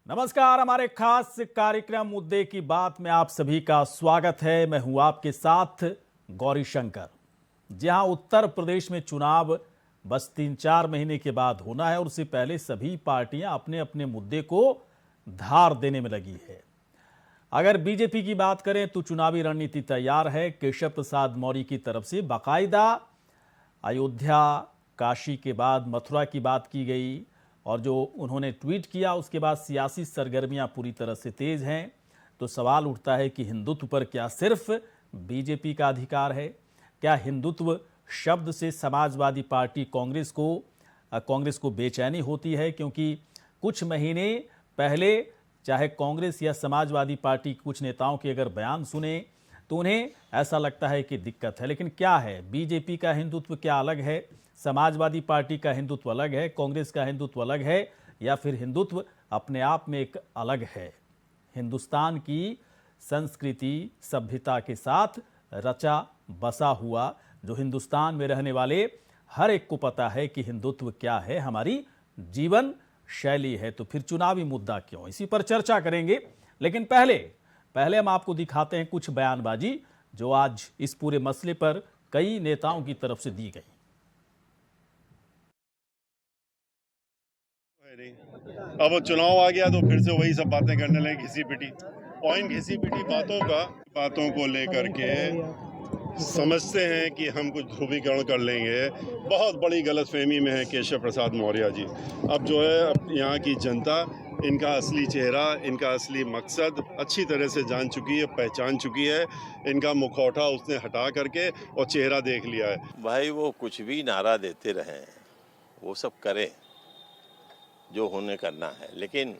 नमस्कार, हमारे खास कार्यक्रम मुद्दे की बात में आप सभी का स्वागत है। मैं हूं आपके साथ गौरी शंकर। जहां उत्तर प्रदेश में चुनाव बस 3-4 महीने के बाद होना है और उससे पहले सभी पार्टियां अपने अपने मुद्दे को धार देने में लगी है। अगर बीजेपी की बात करें तो चुनावी रणनीति तैयार है। केशव प्रसाद मौर्य की तरफ से बाकायदा अयोध्या, काशी के बाद मथुरा की बात की गई और जो उन्होंने ट्वीट किया उसके बाद सियासी सरगर्मियां पूरी तरह से तेज हैं। तो सवाल उठता है कि हिंदुत्व पर क्या सिर्फ बीजेपी का अधिकार है? क्या हिंदुत्व शब्द से समाजवादी पार्टी कांग्रेस को बेचैनी होती है? क्योंकि कुछ महीने पहले चाहे कांग्रेस या समाजवादी पार्टी के कुछ नेताओं के अगर बयान सुने तो उन्हें ऐसा लगता है कि दिक्कत है। लेकिन क्या है, बीजेपी का हिंदुत्व क्या अलग है, समाजवादी पार्टी का हिंदुत्व अलग है, कांग्रेस का हिंदुत्व अलग है, या फिर हिंदुत्व अपने आप में एक अलग है? हिंदुस्तान की संस्कृति सभ्यता के साथ रचा बसा हुआ जो हिंदुस्तान में रहने वाले हर एक को पता है कि हिंदुत्व क्या है, हमारी जीवन शैली है। तो फिर चुनावी मुद्दा क्यों, इसी पर चर्चा करेंगे। लेकिन पहले हम आपको दिखाते हैं कुछ बयानबाजी जो आज इस पूरे मसले पर कई नेताओं की तरफ से दी गई। अब वो चुनाव आ गया तो फिर से वही सब बातें करने लगे, घिसी पिटी पॉइंट, घिसी पिटी बातों को लेकर के समझते हैं कि हम कुछ ध्रुवीकरण कर लेंगे। बहुत बड़ी गलतफहमी में है केशव प्रसाद मौर्य जी। अब जो है यहाँ की जनता इनका असली चेहरा, इनका असली मकसद अच्छी तरह से जान चुकी है, पहचान चुकी है। इनका मुखौटा उसने हटा करके और चेहरा देख लिया है। भाई वो कुछ भी नारा देते रहें, वो सब करें जो होने करना है, लेकिन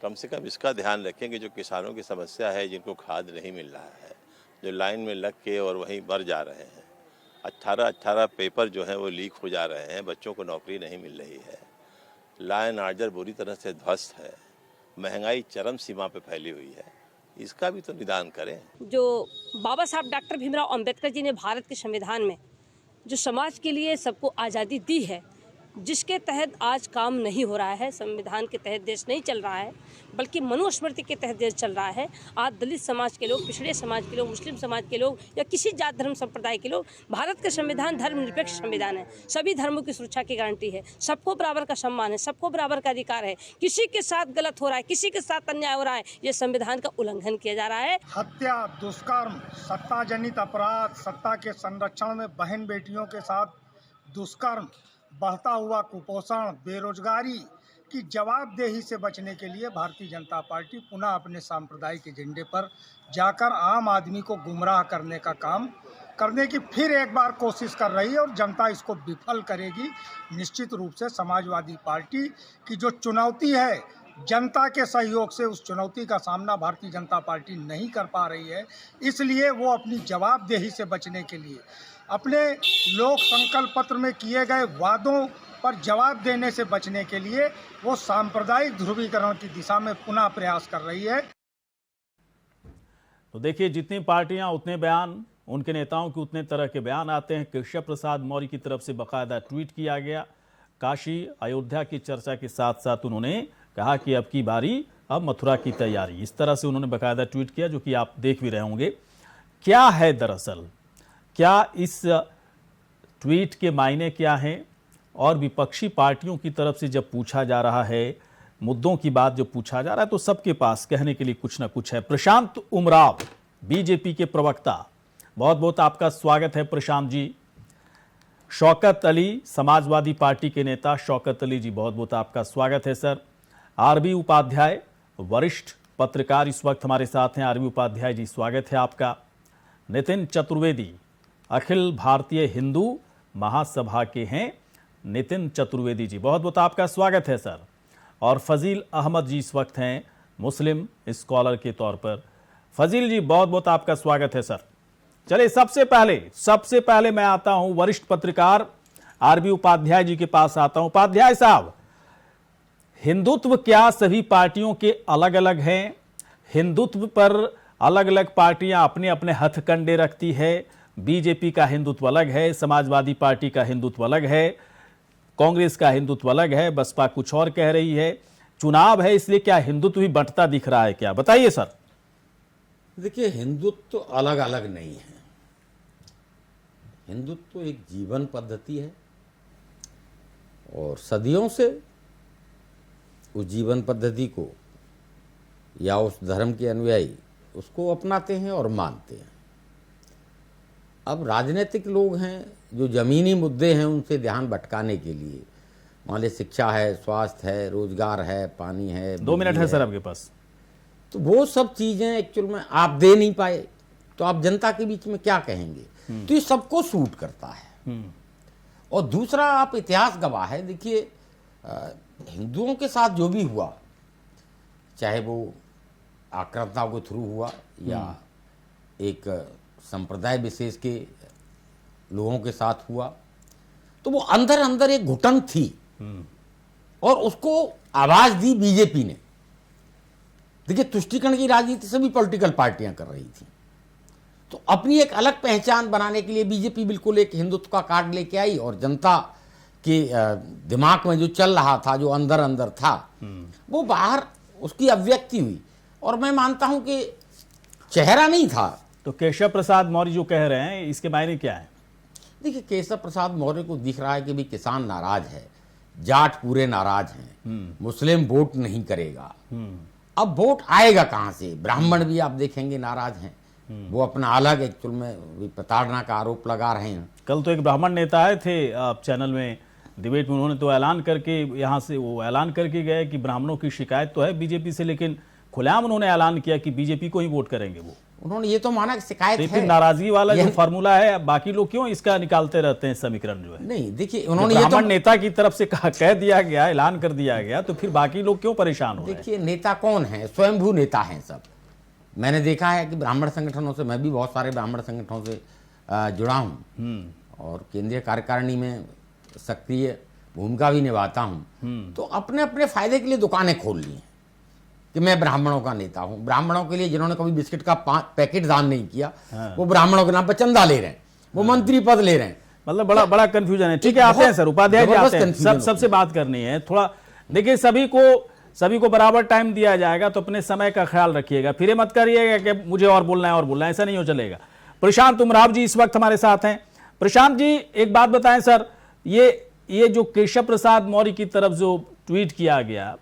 कम से कम इसका ध्यान रखें कि जो किसानों की समस्या है, जिनको खाद नहीं मिल रहा है, जो लाइन में लग के और वहीं मर जा रहे हैं, 18 पेपर जो हैं वो लीक हो जा रहे हैं, बच्चों को नौकरी नहीं मिल रही है, लॉ एंड ऑर्डर बुरी तरह से ध्वस्त है, महंगाई चरम सीमा पे फैली हुई है, इसका भी तो निदान करें। जो बाबा साहब डॉक्टर भीमराव अंबेडकर जी ने भारत के संविधान में जो समाज के लिए सबको आज़ादी दी है, जिसके तहत आज काम नहीं हो रहा है, संविधान के तहत देश नहीं चल रहा है बल्कि मनुस्मृति के तहत देश चल रहा है। आज दलित समाज के लोग, पिछड़े समाज के लोग, मुस्लिम समाज के लोग या किसी जात धर्म संप्रदाय के लोग, भारत का संविधान धर्मनिरपेक्ष संविधान है, सभी धर्मों की सुरक्षा की गारंटी है, सबको बराबर का सम्मान है, सबको बराबर का अधिकार है। किसी के साथ गलत हो रहा है, किसी के साथ अन्याय हो रहा है, ये संविधान का उल्लंघन किया जा रहा है। हत्या, दुष्कर्म, सत्ता जनित अपराध, सत्ता के संरक्षण में बहन बेटियों के साथ दुष्कर्म, बढ़ता हुआ कुपोषण, बेरोजगारी की जवाबदेही से बचने के लिए भारतीय जनता पार्टी पुनः अपने सांप्रदायिक एजेंडे पर जाकर आम आदमी को गुमराह करने का काम करने की फिर एक बार कोशिश कर रही है और जनता इसको विफल करेगी। निश्चित रूप से समाजवादी पार्टी की जो चुनौती है, जनता के सहयोग से उस चुनौती का सामना भारतीय जनता पार्टी नहीं कर पा रही है। इसलिए वो अपनी जवाबदेही से बचने के लिए, अपने लोक संकल्प पत्र में किए गए वादों पर जवाब देने से बचने के लिए वो सांप्रदायिक ध्रुवीकरण की दिशा में पुनः प्रयास कर रही है। तो देखिए, जितनी पार्टियां उतने बयान, उनके नेताओं के उतने तरह के बयान आते हैं। केशव प्रसाद मौर्य की तरफ से बाकायदा ट्वीट किया गया। काशी अयोध्या की चर्चा के साथ साथ उन्होंने कहा कि अब की बारी, अब मथुरा की तैयारी, इस तरह से उन्होंने बाकायदा ट्वीट किया, जो कि आप देख भी रहे होंगे। क्या है दरअसल, क्या इस ट्वीट के मायने क्या हैं? और विपक्षी पार्टियों की तरफ से जब पूछा जा रहा है, मुद्दों की बात जब पूछा जा रहा है, तो सबके पास कहने के लिए कुछ ना कुछ है। प्रशांत उमराव, बीजेपी के प्रवक्ता, बहुत बहुत आपका स्वागत है प्रशांत जी। शौकत अली, समाजवादी पार्टी के नेता शौकत अली जी, बहुत बहुत आपका स्वागत है सर। आरबी उपाध्याय, वरिष्ठ पत्रकार, इस वक्त हमारे साथ हैं। आरबी उपाध्याय जी, स्वागत है आपका। नितिन चतुर्वेदी, अखिल भारतीय हिंदू महासभा के हैं नितिन चतुर्वेदी जी, बहुत बहुत आपका स्वागत है सर। और फजील अहमद जी इस वक्त हैं मुस्लिम स्कॉलर के तौर पर। फजील जी, बहुत बहुत आपका स्वागत है सर। चलिए, सबसे पहले मैं आता हूं वरिष्ठ पत्रकार आरबी उपाध्याय जी के पास आता हूं। उपाध्याय साहब, हिंदुत्व क्या सभी पार्टियों के अलग अलग हैं? हिंदुत्व पर अलग अलग पार्टियां अपने अपने हथकंडे रखती है। बीजेपी का हिंदुत्व अलग है, समाजवादी पार्टी का हिंदुत्व अलग है, कांग्रेस का हिंदुत्व अलग है, बसपा कुछ और कह रही है। चुनाव है इसलिए क्या हिंदुत्व भी बंटता दिख रहा है क्या? बताइए सर। देखिए, हिंदुत्व तो अलग अलग नहीं है। हिंदुत्व तो एक जीवन पद्धति है और सदियों से उस जीवन पद्धति को या उस धर्म के अनुयायी उसको अपनाते हैं और मानते हैं। अब राजनीतिक लोग हैं जो ज़मीनी मुद्दे हैं उनसे ध्यान भटकाने के लिए, मान लीजिए शिक्षा है, स्वास्थ्य है, रोजगार है, पानी है, 2 मिनट है सर आपके पास। तो वो सब चीज़ें एक्चुअल में आप दे नहीं पाए तो आप जनता के बीच में क्या कहेंगे? तो ये सबको सूट करता है। और दूसरा, आप इतिहास गवाह है। देखिए, हिंदुओं के साथ जो भी हुआ, चाहे वो आक्रांताओं के थ्रू हुआ या एक संप्रदाय विशेष के लोगों के साथ हुआ, तो वो अंदर अंदर एक घुटन थी और उसको आवाज दी बीजेपी ने। देखिए, तुष्टीकरण की राजनीति सभी पॉलिटिकल पार्टियां कर रही थी, तो अपनी एक अलग पहचान बनाने के लिए बीजेपी बिल्कुल एक हिंदुत्व का कार्ड लेके आई और जनता के दिमाग में जो चल रहा था, जो अंदर अंदर था, वो बाहर उसकी अभिव्यक्ति हुई। और मैं मानता हूं कि चेहरा नहीं था। तो केशव प्रसाद मौर्य जो कह रहे हैं इसके मायने क्या है? देखिए, केशव प्रसाद मौर्य को दिख रहा है कि भी किसान नाराज है, जाट पूरे नाराज हैं, मुस्लिम वोट नहीं करेगा। अब वोट आएगा कहां से? ब्राह्मण भी आप देखेंगे नाराज हैं, वो अपना अलग एक्चुअल में प्रताड़ना का आरोप लगा रहे हैं। कल तो एक ब्राह्मण नेता आए थे चैनल में डिबेट में, उन्होंने तो ऐलान करके यहाँ से वो ऐलान करके गए कि ब्राह्मणों की शिकायत तो है बीजेपी से, लेकिन खुलेआम उन्होंने ऐलान किया कि बीजेपी को ही वोट करेंगे। वो उन्होंने ये तो माना कि शिकायत है। फिर नाराजगी वाला जो फार्मूला है, बाकी लोग क्यों इसका निकालते रहते हैं समीकरण जो है? नहीं, देखिए, उन्होंने ब्राह्मण नेता की तरफ से कह दिया गया, ऐलान कर दिया गया, तो फिर बाकी लोग क्यों परेशान हो रहे हैं? देखिए, नेता कौन है? स्वयंभू नेता हैं सब। मैंने देखा है कि ब्राह्मण संगठनों से, मैं भी बहुत सारे ब्राह्मण संगठनों से जुड़ा हूँ और केंद्रीय कार्यकारिणी में सक्रिय भूमिका भी निभाता हूँ। तो अपने अपने फायदे के लिए दुकानें खोल ली हैं कि मैं ब्राह्मणों का नेता हूं। ब्राह्मणों के लिए जिन्होंने कभी बिस्किट का पैकेट दान नहीं किया, वो ब्राह्मणों के नाम पर चंदा ले रहे हैं, वो मंत्री पद ले रहे हैं। मतलब बड़ा कंफ्यूजन है। ठीक है, आते हैं सर, उपाध्याय जी आते हैं। सबसे बात करनी है थोड़ा। देखिए, सभी को बराबर टाइम दिया जाएगा, तो अपने समय का ख्याल रखिएगा। फिर मत करिएगा कि मुझे और बोलना है, ऐसा नहीं हो चलेगा। प्रशांत उमराव जी इस वक्त हमारे साथ हैं। प्रशांत जी, एक बात बताएं सर, ये जो केशव प्रसाद मौर्य की तरफ जो ट्वीट किया गया,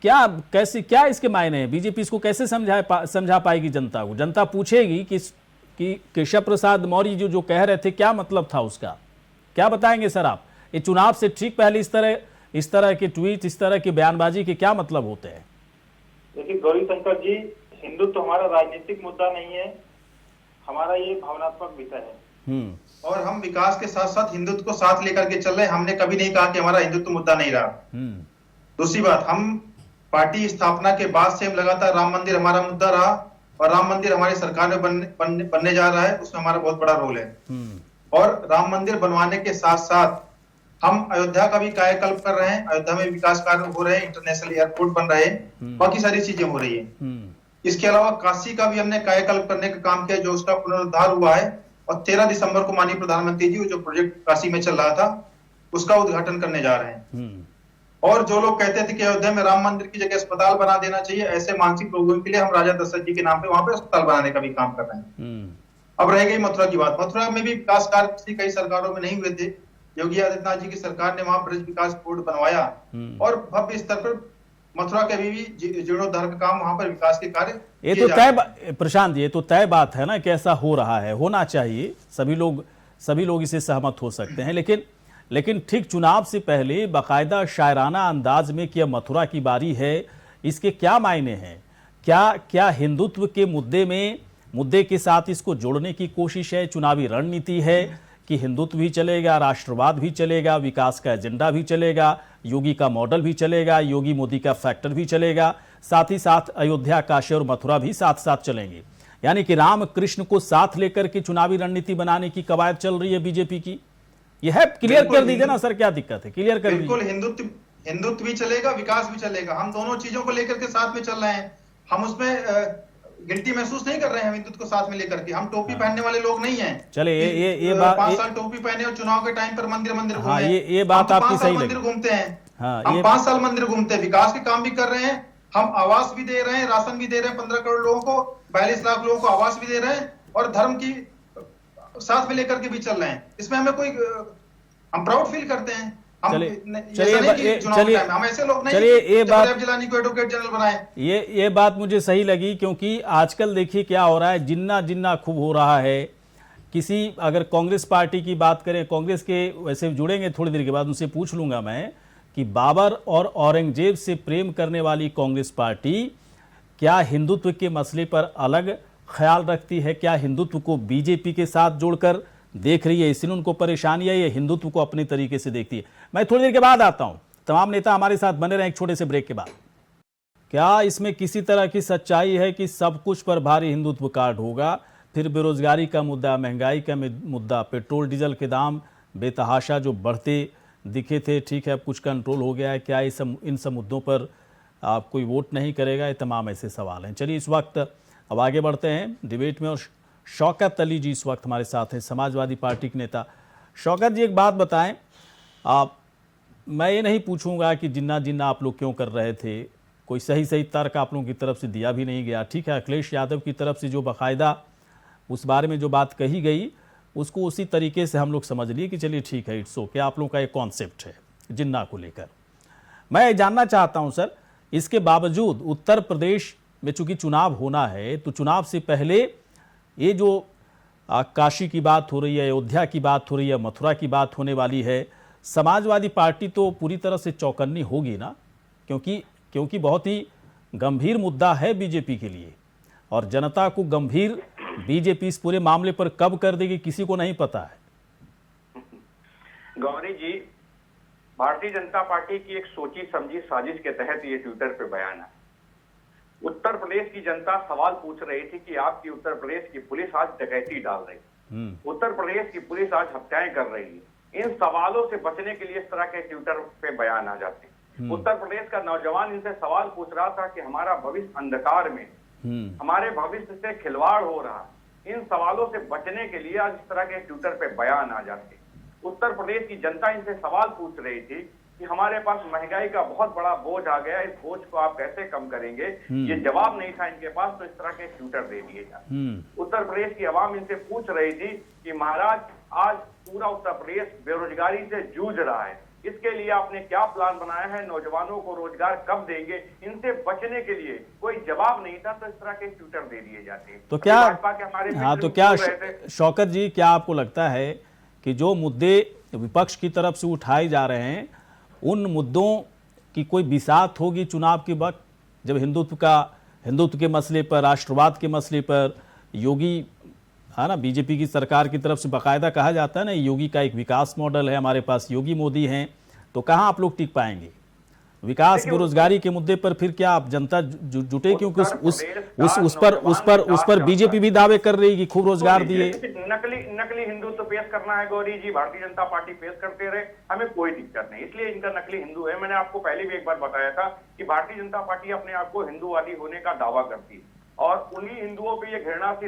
क्या इसके मायने हैं? बीजेपी इसको कैसे समझा पाएगी जनता को? जनता पूछेगी कि केशव प्रसाद मौर्य जो कह रहे थे, क्या मतलब था उसका? क्या बताएंगे सर आप? ये चुनाव से ठीक पहले इस तरह के ट्वीट, इस तरह की बयानबाजी के क्या मतलब होते हैं? देखिए गौरीशंकर जी, हिंदुत्व तो हमारा राजनीतिक मुद्दा नहीं है, हमारा ये भावनात्मक विषय है। और हम विकास के साथ साथ हिंदुत्व को साथ लेकर के चल रहे हैं। हमने कभी नहीं कहा कि हमारा हिंदुत्व मुद्दा नहीं रहा। दूसरी बात, हम पार्टी स्थापना के बाद से हम लगातार राम मंदिर हमारा मुद्दा रहा और राम मंदिर हमारी सरकार में बनने जा रहा है, उसमें हमारा बहुत बड़ा रोल है। और राम मंदिर बनवाने के साथ साथ हम अयोध्या का भी कायाकल्प कर रहे हैं। अयोध्या में विकास कार्य हो रहे हैं, इंटरनेशनल एयरपोर्ट बन रहे हैं, बाकी सारी चीजें हो रही है। इसके अलावा काशी का भी हमने कायाकल्प करने का काम किया, जो उसका पुनरुद्धार हुआ है। और 13 दिसंबर को माननीय प्रधानमंत्री जी जो प्रोजेक्ट काशी में चल रहा था, उसका उद्घाटन करने जा रहे हैं। और जो लोग कहते थे कि अयोध्या में राम मंदिर की जगह अस्पताल बना देना चाहिए, ऐसे मानसिक लोगों के लिए हम राजा दशरथ जी के नाम पे वहां पे अस्पताल बनाने का भी काम कर रहे हैं। अब रह गई मथुरा की बात। मथुरा में भी विकास कार्य कई सरकारों में नहीं हुए थे। योगी आदित्यनाथ जी की सरकार ने वहां ब्रज विकास बोर्ड बनवाया और भव्य स्तर पर मथुरा के अभी भी जीर्णोद्धार का काम, वहां पर विकास के कार्य ये तो तय, प्रशांत, ये तो तय बात है ना कि ऐसा हो रहा है, होना चाहिए। सभी लोग इससे सहमत हो सकते हैं, लेकिन ठीक चुनाव से पहले बाकायदा शायराना अंदाज में कि मथुरा की बारी है, इसके क्या मायने हैं? क्या हिंदुत्व के मुद्दे के साथ इसको जोड़ने की कोशिश है? चुनावी रणनीति है कि हिंदुत्व भी चलेगा, राष्ट्रवाद भी चलेगा, विकास का एजेंडा भी चलेगा, योगी का मॉडल भी चलेगा, योगी मोदी का फैक्टर भी चलेगा, साथ ही साथ अयोध्या, काशी और मथुरा भी साथ साथ चलेंगे? यानी कि राम कृष्ण को साथ लेकर के चुनावी रणनीति बनाने की कवायद चल रही है बीजेपी की। यह है, क्लियर कर दीजिए ना सर, क्या दिक्कत है? क्लियर कर दीजिए। बिल्कुल, हिंदुत्व भी चलेगा, विकास भी चलेगा। हम दोनों चीजों को लेकर के साथ में चल रहे हैं। हम उसमें गिल्टी महसूस नहीं कर रहे हैं हिंदुत्व को साथ में लेकर के। हम टोपी पहनने वाले लोग नहीं हैं। चले ये बात, 5 साल टोपी पहने और चुनाव के टाइम पर मंदिर घूमे। ये बात आपकी सही लगी। मंदिर घूमते हैं। हाँ, हम ये 5 साल मंदिर घूमते हैं, विकास के काम भी कर रहे हैं, हम आवास भी दे रहे हैं, राशन भी दे रहे हैं 15 करोड़ लोगों को, 42 लाख लोगों को आवास भी दे रहे हैं, और धर्म की साथ में लेकर के भी चल रहे हैं। इसमें हमें कोई, हम प्राउड फील करते हैं। हम चलिए हम ऐसे लोग नहीं चलिए ये बात जिलानी को एडवोकेट जनरल बनाए। ये बात मुझे सही लगी, क्योंकि आजकल देखिए क्या हो रहा है, जिन्ना जिन्ना खूब हो रहा है। किसी अगर कांग्रेस पार्टी की बात करें, कांग्रेस के वैसे जुड़ेंगे थोड़ी देर के बाद, उनसे पूछ लूंगा मैं कि बाबर और औरंगजेब से प्रेम करने वाली कांग्रेस पार्टी क्या हिंदुत्व के मसले पर अलग ख्याल रखती है? क्या हिंदुत्व को बीजेपी के साथ जोड़कर देख रही है, इसलिए उनको परेशानी है, या हिंदुत्व को अपने तरीके से देखती है? मैं थोड़ी देर के बाद आता हूं। तमाम नेता हमारे साथ बने रहे एक छोटे से ब्रेक के बाद। क्या इसमें किसी तरह की सच्चाई है कि सब कुछ पर भारी हिंदुत्व कार्ड होगा? फिर बेरोजगारी का मुद्दा, महंगाई का मुद्दा, पेट्रोल डीजल के दाम बेतहाशा जो बढ़ते दिखे थे, ठीक है अब कुछ कंट्रोल हो गया है, क्या इन सब मुद्दों पर आप कोई वोट नहीं करेगा? ये तमाम ऐसे सवाल हैं। चलिए इस वक्त अब आगे बढ़ते हैं डिबेट में, और शौकत अली जी इस वक्त हमारे साथ हैं, समाजवादी पार्टी के नेता। शौकत जी एक बात बताएं, मैं ये नहीं पूछूंगा कि जिन्ना जिन्ना आप लोग क्यों कर रहे थे, कोई सही तर्क आप लोगों की तरफ से दिया भी नहीं गया, ठीक है। अखिलेश यादव की तरफ से जो बाकायदा उस बारे में जो बात कही गई, उसको उसी तरीके से हम लोग समझ लिए कि चलिए ठीक है, इट्स ओके, आप लोगों का एक कॉन्सेप्ट है जिन्ना को लेकर। मैं जानना चाहता हूं सर, इसके बावजूद उत्तर प्रदेश में चूंकि चुनाव होना है, तो चुनाव से पहले ये जो काशी की बात हो रही है, अयोध्या की बात हो रही है, मथुरा की बात होने वाली है, समाजवादी पार्टी तो पूरी तरह से चौकन्नी होगी ना, क्योंकि बहुत ही गंभीर मुद्दा है बीजेपी के लिए, और जनता को गंभीर बीजेपी इस पूरे मामले पर कब कर देगी किसी को नहीं पता है। गौरी जी, भारतीय जनता पार्टी की एक सोची समझी साजिश के तहत ये ट्विटर पे बयान है। उत्तर प्रदेश की जनता सवाल पूछ रही थी कि आपकी उत्तर प्रदेश की पुलिस आज डकैती डाल रही, उत्तर प्रदेश की पुलिस आज हत्याएं कर रही है। इन सवालों से बचने के लिए इस तरह के ट्विटर पे बयान आ जाते हैं। उत्तर प्रदेश का नौजवान इनसे सवाल पूछ रहा था कि हमारा भविष्य अंधकार में, हमारे भविष्य से खिलवाड़ हो रहा है। इन सवालों से बचने के लिए आज इस तरह के ट्विटर पे बयान आ जाते। उत्तर प्रदेश की जनता इनसे सवाल पूछ रही थी कि हमारे पास महंगाई का बहुत बड़ा बोझ आ गया, इस बोझ को आप कैसे कम करेंगे? ये जवाब नहीं था इनके पास, तो इस तरह के ट्विटर दे दिए जाते। उत्तर प्रदेश की आवाम इनसे पूछ रही थी कि महाराज आज पूरा उत्तर प्रदेश बेरोजगारी से जूझ रहा है, इसके लिए आपने क्या प्लान बनाया है? नौजवानों को रोजगार कब देंगे? इनसे बचने के लिए कोई जवाब नहीं था, तो इस तरह के ट्विटर दे दिए जाते हैं। तो क्या शौकत जी, क्या आपको लगता है कि जो मुद्दे विपक्ष की तरफ से उठाए जा रहे हैं, उन मुद्दों की कोई बिसात होगी चुनाव के वक्त, जब हिंदुत्व के मसले पर, राष्ट्रवाद के मसले पर योगी, है ना, बीजेपी की सरकार की तरफ से बाकायदा कहा जाता है ना, योगी का एक विकास मॉडल है, हमारे पास योगी मोदी हैं, तो कहाँ आप लोग टिक पाएंगे? विकास बेरोजगारी के मुद्दे पर फिर क्या आप जनता जुटे? क्योंकि उस पर बीजेपी भी दावे कर रही कि खूब रोजगार दिए। नकली हिंदुत्व पेश करना है गौरी जी, भारतीय जनता पार्टी पेश करते रहे, हमें कोई दिक्कत नहीं, इसलिए इनका नकली हिंदू है। मैंने आपको पहले भी एक बार बताया था कि भारतीय जनता पार्टी अपने आप को हिंदूवादी होने का दावा करती है, और उन्हीं हिंदुओं पे ये घृणा की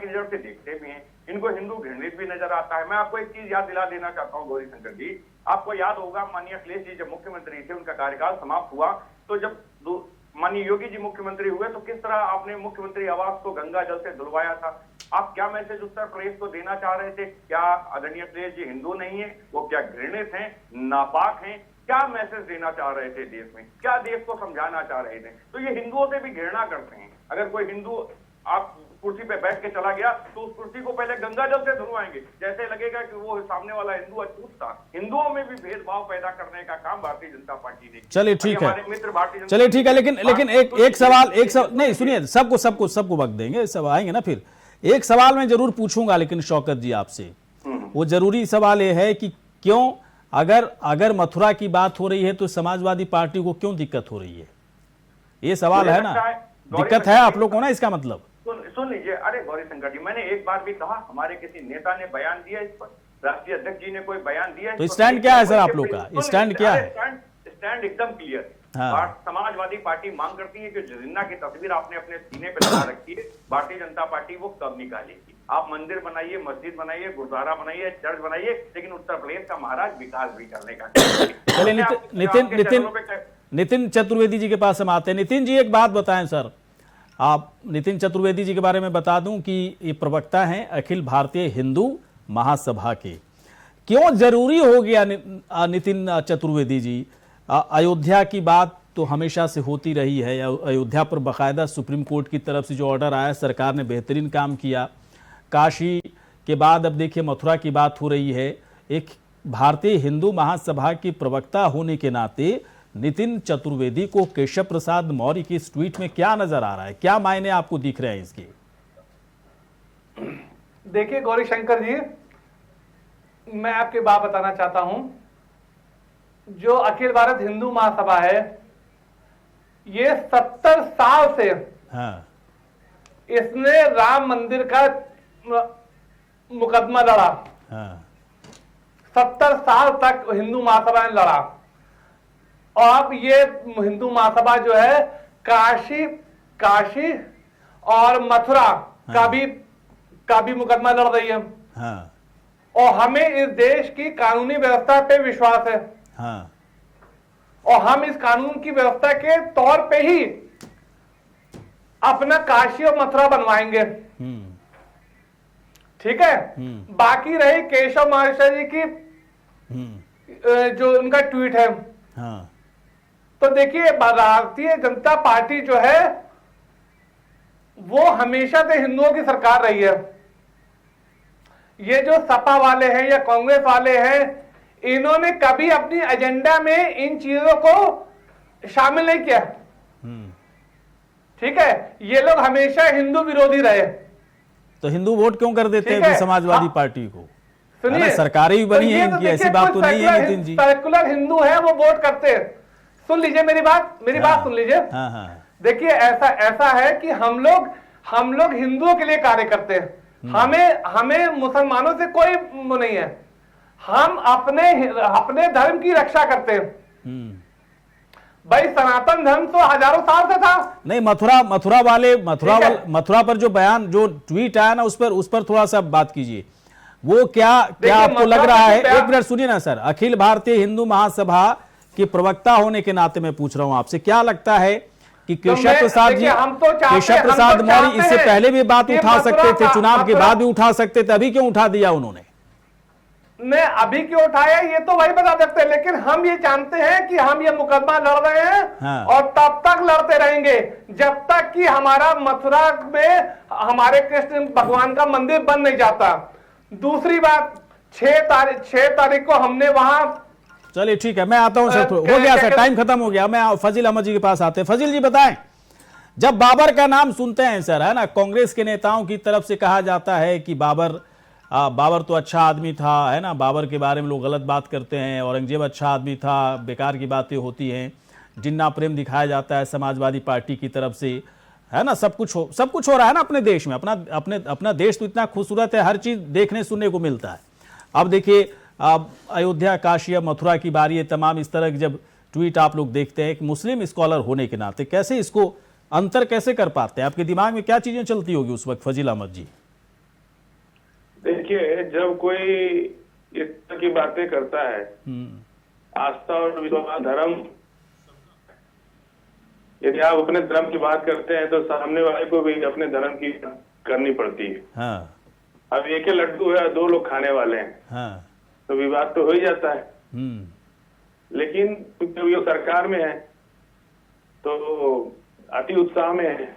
नजर से देखते भी हैं। इनको हिंदू घृणित भी नजर आता है। मैं आपको एक चीज याद दिला देना चाहता हूँ गौरी शंकर जी, आपको याद होगा माननीय अखिलेश जी जब मुख्यमंत्री थे, उनका कार्यकाल समाप्त हुआ, तो जब माननीय योगी जी मुख्यमंत्री हुए, तो किस तरह आपने मुख्यमंत्री आवास को गंगा जल से धुलवाया था? आप क्या मैसेज उत्तर प्रदेश को देना चाह रहे थे? क्या आदरणीय अखिलेश जी हिंदू नहीं है, वो क्या घृणित हैं, नापाक हैं? क्या मैसेज देना चाह रहे थे देश में? क्या देश को समझाना चाह रहे थे? तो ये हिंदुओं से भी घृणा करते हैं। अगर कोई हिंदू आप कुर्सी पे बैठ के चला गया, तो उस कुर्सी को पहले गंगा जल से धुलवाएंगे, जैसे लगेगा कि वो सामने वाला हिंदू अछूत था। हिंदुओं में भी भेदभाव पैदा करने का काम भारतीय जनता पार्टी ने। चलिए ठीक है, चलिए ठीक है, लेकिन एक सवाल नहीं, सुनिए, सबको वक्त देंगे, सब आएंगे ना फिर। एक सवाल मैं जरूर पूछूंगा लेकिन शौकत जी आपसे, वो जरूरी सवाल ये है कि क्यों, अगर मथुरा की बात हो रही है, तो समाजवादी पार्टी को क्यों दिक्कत हो रही है? ये सवाल है ना, दिक्कत है आप लोग को ना, इसका मतलब सुन लीजिए। अरे गौरी शंकर जी, मैंने एक बार भी कहा, हमारे किसी नेता ने बयान दिया इस पर, राष्ट्रीय अध्यक्ष जी ने कोई बयान दिया? तो स्टैंड क्या है सर आप लोग का? स्टैंड क्या है? स्टैंड एकदम क्लियर है। हाँ। समाजवादी पार्टी मांग करती है कि जो जिन्ना की तस्वीर आपने अपने सीने पे लगा रखी है, भारतीय जनता पार्टी वो कब निकालेगी? आप मंदिर बनाइए, मस्जिद बनाइए, गुरुद्वारा बनाइए, चर्च बनाइए, लेकिन उत्तर प्रदेश का महाराज विकास भी करने का चलिए नितिन चतुर्वेदी जी के पास हम आते हैं। नितिन जी एक बात बताएं सर, आप नितिन चतुर्वेदी जी के बारे में बता दूं कि ये प्रवक्ता हैं अखिल भारतीय हिंदू महासभा के। क्यों जरूरी हो गया नितिन चतुर्वेदी जी? अयोध्या की बात तो हमेशा से होती रही है, अयोध्या पर बाकायदा सुप्रीम कोर्ट की तरफ से जो ऑर्डर आया सरकार ने बेहतरीन काम किया। काशी के बाद अब देखिए मथुरा की बात हो रही है। एक भारतीय हिंदू महासभा की प्रवक्ता होने के नाते नितिन चतुर्वेदी को केशव प्रसाद मौर्य की इस ट्वीट में क्या नजर आ रहा है, क्या मायने आपको दिख रहे हैं इसके? देखिए गौरी शंकर जी, मैं आपकी बात बताना चाहता हूं। जो अखिल भारत हिंदू महासभा है, ये 70 साल से इसने राम मंदिर का मुकदमा लड़ा। 70 साल तक हिंदू महासभा ने लड़ा। और अब ये हिंदू महासभा जो है काशी और मथुरा का भी मुकदमा लड़ रही है। और हमें इस देश की कानूनी व्यवस्था पे विश्वास है। और हम इस कानून की व्यवस्था के तौर पे ही अपना काशी और मथुरा बनवाएंगे। ठीक है। बाकी रही केशव महाशय जी की जो उनका ट्वीट है, तो देखिए भारतीय जनता पार्टी जो है वो हमेशा से हिंदुओं की सरकार रही है। ये जो सपा वाले हैं या कांग्रेस वाले हैं, इन्होंने कभी अपनी एजेंडा में इन चीजों को शामिल नहीं किया। ठीक है। ये लोग हमेशा हिंदू विरोधी रहे। तो हिंदू वोट क्यों कर देते हैं समाजवादी पार्टी को? सुनिए, सरकारें भी बनी है इनकी, ऐसी बात तो नहीं है नितिन जी। सेकुलर हिंदू है वो वोट करते हैं। सुन लीजिए मेरी बात सुन लीजिए। देखिए ऐसा है कि हम लोग हिंदुओं के लिए कार्य करते हैं। हमें मुसलमानों से कोई वो नहीं है। हम अपने धर्म की रक्षा करते हैं। भाई सनातन धर्म तो हजारों साल से था। नहीं, मथुरा पर जो बयान, जो ट्वीट आया ना, उस पर थोड़ा सा बात कीजिए। वो क्या आपको लग रहा है? एक मिनट सुनिए ना सर, अखिल भारतीय हिंदू महासभा के प्रवक्ता होने के नाते मैं पूछ रहा हूं आपसे, क्या लगता है कि केशव प्रसाद मौर्य इससे पहले भी बात उठा सकते थे, चुनाव के बाद भी उठा सकते थे, अभी क्यों उठा दिया उन्होंने? ने अभी क्यों उठाया ये तो वही बता सकते हैं, लेकिन हम ये जानते हैं कि हम ये मुकदमा लड़ रहे हैं और तब तक लड़ते रहेंगे जब तक कि हमारा मथुरा में हमारे कृष्ण भगवान का मंदिर बन नहीं जाता। दूसरी बात, 6 तारीख को हमने वहां, चलिए ठीक है, मैं आता हूं सर। हो गया सर, टाइम खत्म हो गया। मैं फजील अहमद जी के पास आते हैं। फजील जी बताएं, जब बाबर का नाम सुनते हैं सर, है ना, कांग्रेस के नेताओं की तरफ से कहा जाता है कि बाबर तो अच्छा आदमी था, है ना, बाबर के बारे में लोग गलत बात करते हैं, औरंगजेब अच्छा आदमी था, बेकार की बातें होती हैं, जिन्ना प्रेम दिखाया जाता है समाजवादी पार्टी की तरफ से, है ना, सब कुछ हो रहा है ना अपने देश में। अपना देश तो इतना खूबसूरत है, हर चीज देखने सुनने को मिलता है। अब देखिए अयोध्या, काशी, मथुरा की बारी है, तमाम इस तरह के जब ट्वीट आप लोग देखते हैं, एक मुस्लिम स्कॉलर होने के नाते कैसे इसको अंतर कैसे कर पाते हैं? आपके दिमाग में क्या चीजें चलती होगी उस वक्त फजील अहमद जी? देखिए, जब कोई इस तरह की बातें करता है, आस्था और विश्वास, धर्म, यदि आप अपने धर्म की बात करते हैं तो सामने वाले को भी अपने धर्म की करनी पड़ती है। अब एक ही लड्डू है, 2 लोग खाने वाले हैं, तो विवाद तो हो ही जाता है। लेकिन क्योंकि वो सरकार में है तो अति उत्साह में है,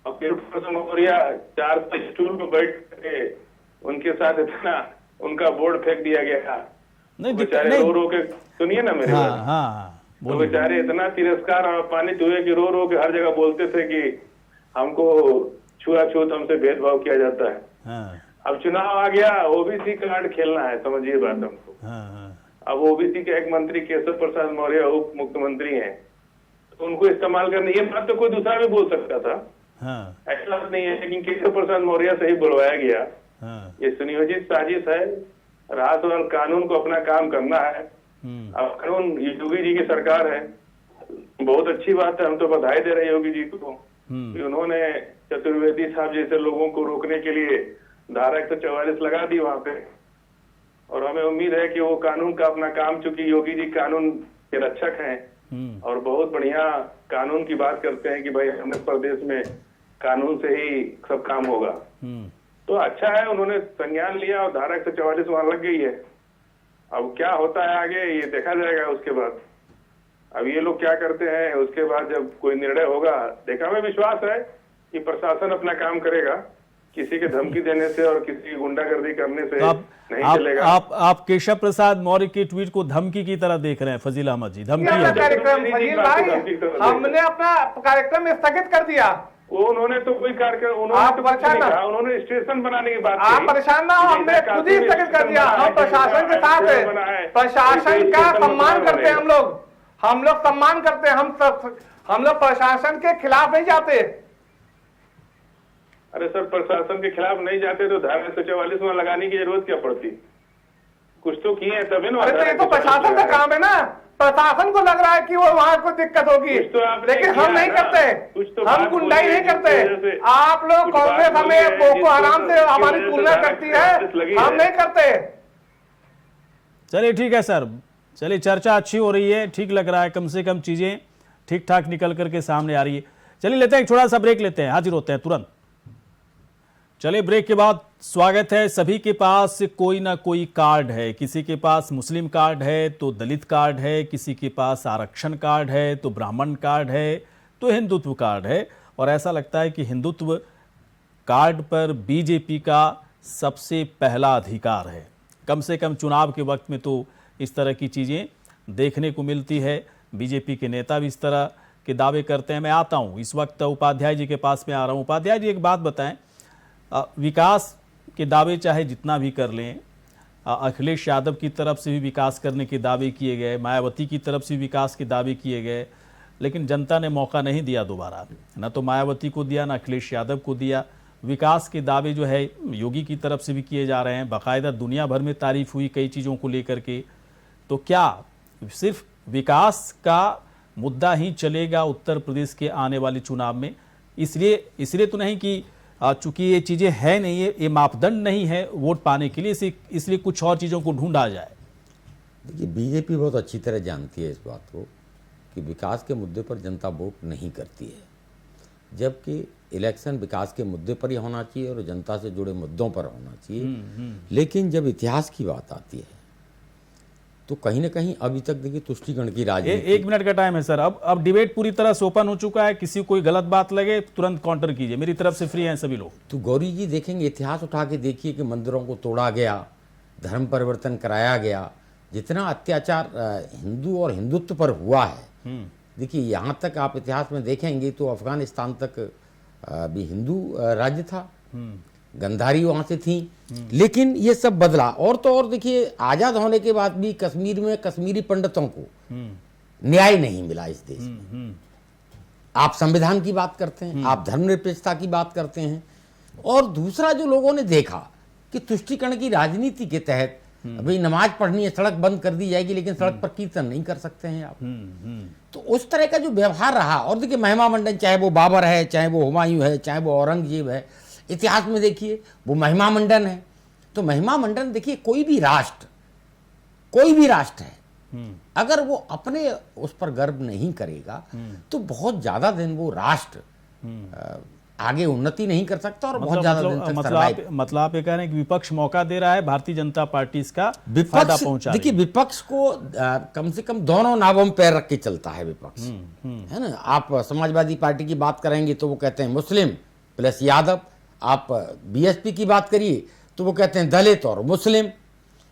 और केशव मौर्य 4 स्टूल पर बैठ के उनके साथ इतना उनका बोर्ड फेंक दिया गया। बेचारे रो के, सुनिए ना मेरी बात, तो बेचारे इतना तिरस्कार और अपमानित हुए कि रो के हर जगह बोलते थे कि हमको छुआछूत, हमसे भेदभाव किया जाता है। अब चुनाव आ गया, ओबीसी कार्ड खेलना है, समझिए बात हमको। अब ओबीसी के एक मंत्री केशव प्रसाद मौर्य उप मुख्यमंत्री हैं, तो उनको इस्तेमाल करने, ये बात तो कोई दूसरा भी बोल सकता था, ऐसा बात नहीं है, लेकिन केशव प्रसाद मौर्य से ही बुलवाया गया। ये सुनियोजित साजिश है, राज और कानून को अपना काम करना है। अब कानून योगी जी की सरकार है, बहुत अच्छी बात है, हम तो बधाई दे रहे हैं योगी जी को कि उन्होंने चतुर्वेदी साहब जैसे लोगों को रोकने के लिए धारा 144 लगा दी वहां पे। और हमें उम्मीद है कि वो कानून का अपना काम, चूंकि योगी जी कानून के रक्षक हैं और बहुत बढ़िया कानून की बात करते हैं कि भाई हमारे प्रदेश में कानून से ही सब काम होगा, तो अच्छा है उन्होंने संज्ञान लिया और धारा 144 वहां लग गई है। अब क्या होता है आगे ये देखा जाएगा उसके बाद। अब ये लोग क्या करते हैं उसके बाद जब कोई निर्णय होगा देखा। हमें विश्वास है कि प्रशासन अपना काम करेगा, किसी के धमकी देने से और किसी की गुंडागर्दी करने से नहीं चलेगा। आप केशव प्रसाद मौर्य के ट्वीट को धमकी की तरह देख रहे हैं फजील अहमद जी? धमकी है कार्यक्रम फजील भाई, हमने अपना कार्यक्रम स्थगित कर दिया। वो उन्होंने तो कोई कार्यक्रम उन्होंने स्टेशन बनाने की बात, आप परेशान ना हो, हमने खुद ही स्थगित कर दिया। हम प्रशासन के साथ है, प्रशासन का सम्मान करते हैं हम लोग सम्मान करते हैं, हम लोग प्रशासन के खिलाफ नहीं जाते। अरे सर, प्रशासन के खिलाफ नहीं जाते तो धारा 144 वहां लगाने की जरूरत क्या पड़ती? कुछ तो किए हैं तभी ना। अरे तो ये तो प्रशासन का काम है ना, प्रशासन को लग रहा है कि वो वहां को दिक्कत होगी, लेकिन हम नहीं करते, हम गुंडाई नहीं करते। आप लोग कांग्रेस हमें बोको हराम से हमारी तुलना करती है, हम नहीं करते। चलिए ठीक है सर, चलिए चर्चा अच्छी हो रही है, ठीक लग रहा है, कम से कम चीजें ठीक ठाक निकल करके सामने आ रही है। चलिए लेते हैं एक छोटा सा ब्रेक लेते हैं, हाजिर होते हैं तुरंत। चलिए ब्रेक के बाद स्वागत है। सभी के पास कोई ना कोई कार्ड है, किसी के पास मुस्लिम कार्ड है तो दलित कार्ड है, किसी के पास आरक्षण कार्ड है तो ब्राह्मण कार्ड है तो हिंदुत्व कार्ड है। और ऐसा लगता है कि हिंदुत्व कार्ड पर बीजेपी का सबसे पहला अधिकार है। कम से कम चुनाव के वक्त में तो इस तरह की चीज़ें देखने को मिलती है। बीजेपी के नेता भी इस तरह के दावे करते हैं। मैं आता हूँ इस वक्त उपाध्याय जी के पास में आ रहा हूँ। उपाध्याय जी एक बात बताएं, विकास के दावे चाहे जितना भी कर लें, अखिलेश यादव की तरफ से भी विकास करने के दावे किए गए, मायावती की तरफ से विकास के दावे किए गए, लेकिन जनता ने मौका नहीं दिया दोबारा, न तो मायावती को दिया, न अखिलेश यादव को दिया। विकास के दावे जो है योगी की तरफ से भी किए जा रहे हैं, बाकायदा दुनिया भर में तारीफ हुई कई चीज़ों को लेकर के। तो क्या सिर्फ विकास का मुद्दा ही चलेगा उत्तर प्रदेश के आने वाले चुनाव में? इसलिए तो नहीं कि चूंकि ये चीज़ें है नहीं, ये मापदंड नहीं है वोट पाने के लिए, इसलिए कुछ और चीज़ों को ढूंढा जाए। देखिए, बीजेपी बहुत अच्छी तरह जानती है इस बात को कि विकास के मुद्दे पर जनता वोट नहीं करती है, जबकि इलेक्शन विकास के मुद्दे पर ही होना चाहिए और जनता से जुड़े मुद्दों पर होना चाहिए। लेकिन जब इतिहास की बात आती है तो कहीं ना कहीं अभी तक देखिए तुष्टिकरण की राजनीति। एक मिनट का टाइम है सर, अब डिबेट पूरी तरह से ओपन हो चुका है, किसी कोई गलत बात लगे तुरंत काउंटर कीजिए, मेरी तरफ से फ्री हैं सभी लोग। तो गौरी जी देखेंगे, इतिहास उठा के देखिए कि मंदिरों को तोड़ा गया, धर्म परिवर्तन कराया गया, जितना अत्याचार हिंदू और हिंदुत्व पर हुआ है। देखिए यहाँ तक आप इतिहास में देखेंगे तो अफगानिस्तान तक भी हिंदू राज्य था, गंधारी वहाँ से थी, लेकिन ये सब बदला। और तो और देखिए, आज़ाद होने के बाद भी कश्मीर में कश्मीरी पंडितों को न्याय नहीं मिला इस देश में। आप संविधान की बात करते हैं, आप धर्मनिरपेक्षता की बात करते हैं, और दूसरा जो लोगों ने देखा कि तुष्टिकरण की राजनीति के तहत अभी नमाज पढ़नी है, सड़क बंद कर दी जाएगी, लेकिन सड़क पर कीर्तन नहीं कर सकते हैं आप। तो उस तरह का जो व्यवहार रहा, और देखिए महिमा मंडन, चाहे वो बाबर है, चाहे वो हुमायूं है, चाहे वो औरंगजेब है, इतिहास में देखिए वो महिमा मंडन है। तो महिमा मंडन देखिए, कोई भी राष्ट्र है, अगर वो अपने उस पर गर्व नहीं करेगा तो बहुत ज्यादा दिन वो राष्ट्र आगे उन्नति नहीं कर सकता और बहुत ज्यादा दिन तक मतलब आप ये कह रहे हैं कि विपक्ष मौका दे रहा है भारतीय जनता पार्टी इसका फायदा पहुंचा रही है। देखिए, विपक्ष को कम से कम दोनों नावों में पैर रख के चलता है विपक्ष, है ना। आप समाजवादी पार्टी की बात करेंगे तो वो कहते हैं मुस्लिम प्लस यादव, आप बीएसपी की बात करिए तो वो कहते हैं दलित और मुस्लिम,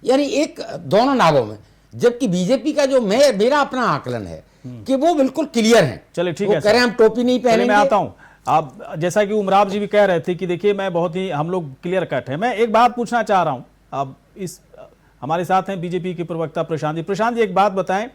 यानी एक दोनों नावों में। जबकि बीजेपी का जो मेरा अपना आकलन है कि वो बिल्कुल क्लियर है। चलिए ठीक है, कह रहे हैं हम टोपी नहीं पहनेंगे। मैं आता हूं, आप जैसा कि उमराव जी भी कह रहे थे कि देखिए मैं बहुत ही हम लोग क्लियर कट है। मैं एक बात पूछना चाह रहा हूं, अब इस हमारे साथ हैं बीजेपी के प्रवक्ता प्रशांत जी। प्रशांत जी एक बात बताएं,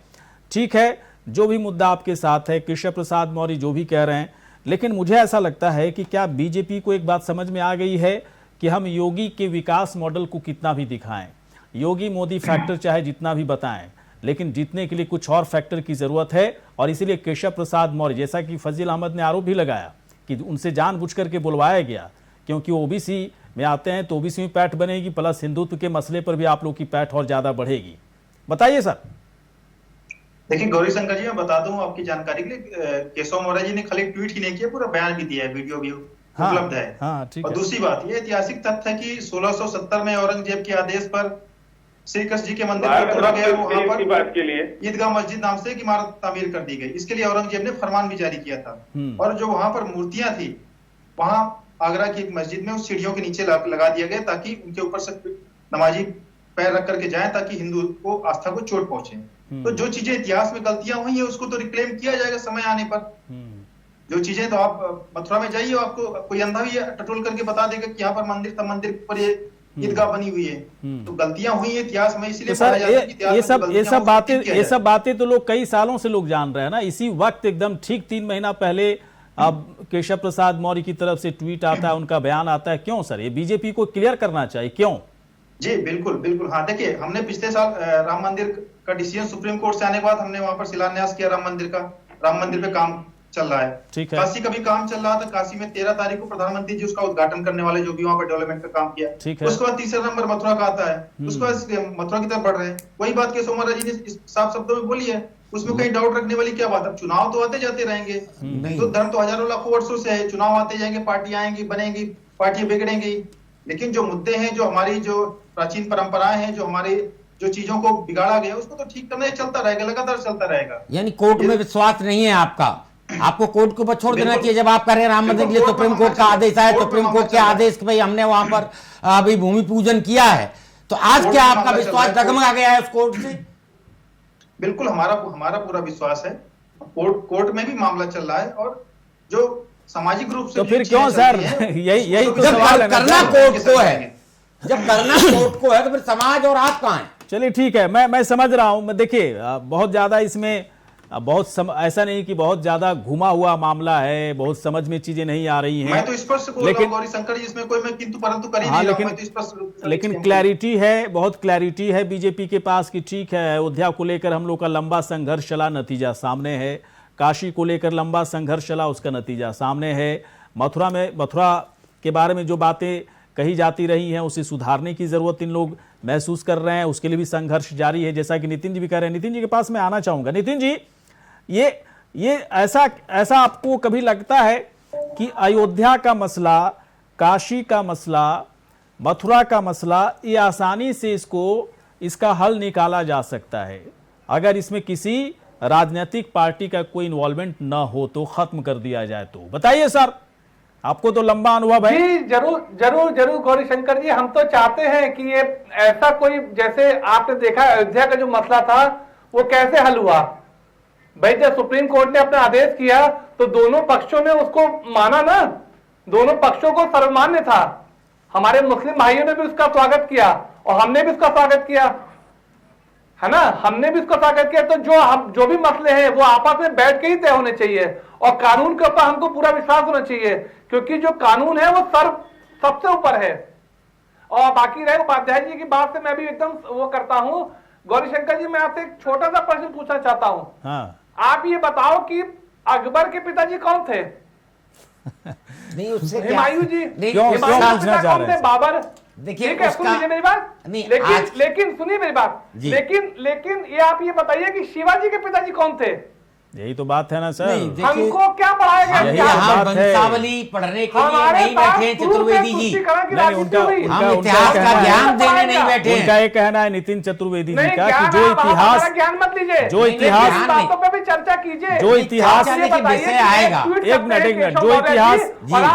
ठीक है जो भी मुद्दा आपके साथ है, केशव प्रसाद मौर्य जो भी कह रहे हैं, लेकिन मुझे ऐसा लगता है कि क्या बीजेपी को एक बात समझ में आ गई है कि हम योगी के विकास मॉडल को कितना भी दिखाएं, योगी मोदी फैक्टर चाहे जितना भी बताएं, लेकिन जीतने के लिए कुछ और फैक्टर की जरूरत है। और इसीलिए केशव प्रसाद मौर्य, जैसा कि फजील अहमद ने आरोप भी लगाया कि उनसे जानबूझ करके बुलवाया गया, क्योंकि वो ओबीसी में आते हैं तो ओबीसी में पैठ बनेगी, प्लस हिंदुत्व के मसले पर भी आप लोग की पैठ और ज्यादा बढ़ेगी। बताइए सर। देखिए गौरीशंकर जी, मैं बता दूं आपकी जानकारी के लिए, केशव मौर्य जी ने खाली ट्वीट ही नहीं किया, पूरा बयान भी दिया है, वीडियो भी उपलब्ध है। ठीक और है। दूसरी बात, ये ऐतिहासिक तथ्य है कि 1670 में औरंगजेब के आदेश पर श्री कृष्ण जी के मंदिर को तोड़ा गया, वहां पर बात के लिए ईदगाह मस्जिद नाम से एक इमारत तामीर कर दी गई। इसके लिए औरंगजेब ने फरमान भी जारी किया था। और जो वहां पर मूर्तियां थी, वहां आगरा की एक मस्जिद में उस सीढ़ियों के नीचे लगा दिया गया, ताकि उनके ऊपर से नमाजी पैर रख करके जाए, ताकि हिंदू को आस्था को चोट पहुंचे। तो जो चीजें इतिहास में गलतियां हुई है, उसको तो रिक्लेम किया जाएगा समय आने पर। जो चीजें, तो आप मथुरा में जाइए, आपको कोई अंधा भी टटोल करके बता देगा कि यहाँ पर मंदिर था, मंदिर पर ये ईदगाह बनी हुई है। तो गलतियां हुई है इतिहास में, इसलिए तो सर ये सब बातें तो लोग कई सालों से लोग जान रहे हैं ना। इसी वक्त एकदम ठीक 3 महीना पहले अब केशव प्रसाद मौर्य की तरफ से ट्वीट आता है, उनका बयान आता है। क्यों सर, ये बीजेपी को क्लियर करना चाहिए, क्यों? जी बिल्कुल बिल्कुल। हाँ देखिए, हमने पिछले साल राम मंदिर का डिसीजन सुप्रीम कोर्ट से आने के बाद हमने वहां पर शिलान्यास किया राम मंदिर का। राम मंदिर पे काम चल रहा है। ठीक है। काशी का भी काम चल रहा था। काशी में 13 तारीख को प्रधानमंत्री जी उसका उद्घाटन करने वाले, जो भी वहां पर डेवलपमेंट का काम किया। ठीक है। उसके बाद तीसरा नंबर मथुरा का आता है, उसके बाद मथुरा की तरफ बढ़ रहे हैं। वही बात केशव मौर्य जी ने साफ शब्दों में बोली है, उसमें कहीं डाउट रखने वाली क्या बात है? चुनाव तो आते जाते रहेंगे, तो धर्म तो हजारों लाखों वर्षों से है। चुनाव आते जाएंगे, पार्टियां आएंगी, बनेंगी, पार्टियां बिगड़ेंगी, लेकिन जो मुद्दे हैं, जो हमारी जो प्राचीन परंपराएं हैं, जो हमारी जो चीजों को बिगाड़ा गया, उसको तो ठीक करना चलता रहेगा, लगातार चलता रहेगा। यानी कोर्ट में विश्वास नहीं है आपका? आपको कोर्ट के ऊपर छोड़ देना चाहिए। जब आप कह रहे हैं राम मंदिर के लिए सुप्रीम कोर्ट का आदेश आया, सुप्रीम कोर्ट के आदेश के भाई हमने वहां पर अभी भूमि पूजन किया है, तो आज क्या आपका विश्वास डगमगा गया है उस कोर्ट से? बिल्कुल, हमारा पूरा विश्वास है। कोर्ट में भी मामला चल रहा है, और जो सामाजिक रूप से तो फिर क्यों सर यही तो सवाल है। करना कोर्ट को है, जब करना कोर्ट को है तो फिर समाज और आप कहां हैं? चलिए ठीक है, मैं समझ रहा हूं। मैं देखिए बहुत ज्यादा इसमें ऐसा नहीं कि बहुत ज्यादा घुमा हुआ मामला है, बहुत समझ में चीजें नहीं आ रही हैं। मैं तो स्पष्ट बोल रहा हूं गौरीशंकर जी, इसमें कोई मैं किंतु परंतु कर ही नहीं रहा हूं। मैं तो स्पष्ट, लेकिन क्लैरिटी है, बहुत क्लैरिटी है बीजेपी के पास कि ठीक है, अयोध्या को लेकर हम लोग का लंबा संघर्ष चला, नतीजा सामने है। काशी को लेकर लंबा संघर्ष चला, उसका नतीजा सामने है। मथुरा के बारे में जो बातें कही जाती रही हैं, उसे सुधारने की जरूरत इन लोग महसूस कर रहे हैं, उसके लिए भी संघर्ष जारी है, जैसा कि नितिन जी भी कह रहे हैं। नितिन जी के पास मैं आना चाहूंगा। नितिन जी, ये ऐसा आपको कभी लगता है कि अयोध्या का मसला, काशी का मसला, मथुरा का मसला, ये आसानी से इसका हल निकाला जा सकता है अगर इसमें किसी राजनीतिक पार्टी का कोई इन्वॉल्वमेंट ना हो, तो खत्म कर दिया जाए तो? बताइए सर, आपको तो लंबा अनुभव है। जी जरूर गौरीशंकर जी, हम तो चाहते हैं कि ये ऐसा कोई, जैसे आपने देखा अयोध्या का जो मसला था वो कैसे हल हुआ। भाई जब सुप्रीम कोर्ट ने अपना आदेश किया तो दोनों पक्षों ने उसको माना ना, दोनों पक्षों को सर्वमान्य था। हमारे मुस्लिम भाइयों ने भी उसका स्वागत किया और हमने भी उसका स्वागत किया, है ना, हमने भी उसका स्वागत किया। तो जो भी मसले हैं वो आपस में बैठ के ही तय होने चाहिए, और कानून के ऊपर हमको पूरा विश्वास होना चाहिए, क्योंकि जो कानून है वो सबसे ऊपर है। और बाकी रहे उपाध्याय जी की बात से मैं भी एकदम वो करता हूं। गौरीशंकर जी, मैं आपसे एक छोटा सा प्रश्न पूछना चाहता हूं। हाँ। आप ये बताओ कि अकबर के पिताजी कौन थे? नहीं, उससे हुमायूं जी। क्यों पूछना चाह रहे हैं? बाबर। देखिए सुन लीजिए मेरी बात, लेकिन सुनिए मेरी बात, लेकिन ये आप ये बताइए कि शिवाजी के पिताजी कौन थे? यही तो बात है ना सर। हमको क्या पढ़ाया गया? यहाँ वंशावली पढ़ने के लिए नहीं बैठे चतुर्वेदी जी, हम इतिहास का ज्ञान देने नहीं बैठे। उनका ये कहना है नितिन चतुर्वेदी जी का कि जो इतिहास, ज्ञान मत लीजिए, जो इतिहास बातों पे भी चर्चा कीजिए, जो इतिहास विषय आएगा। एक मिनट, जो इतिहास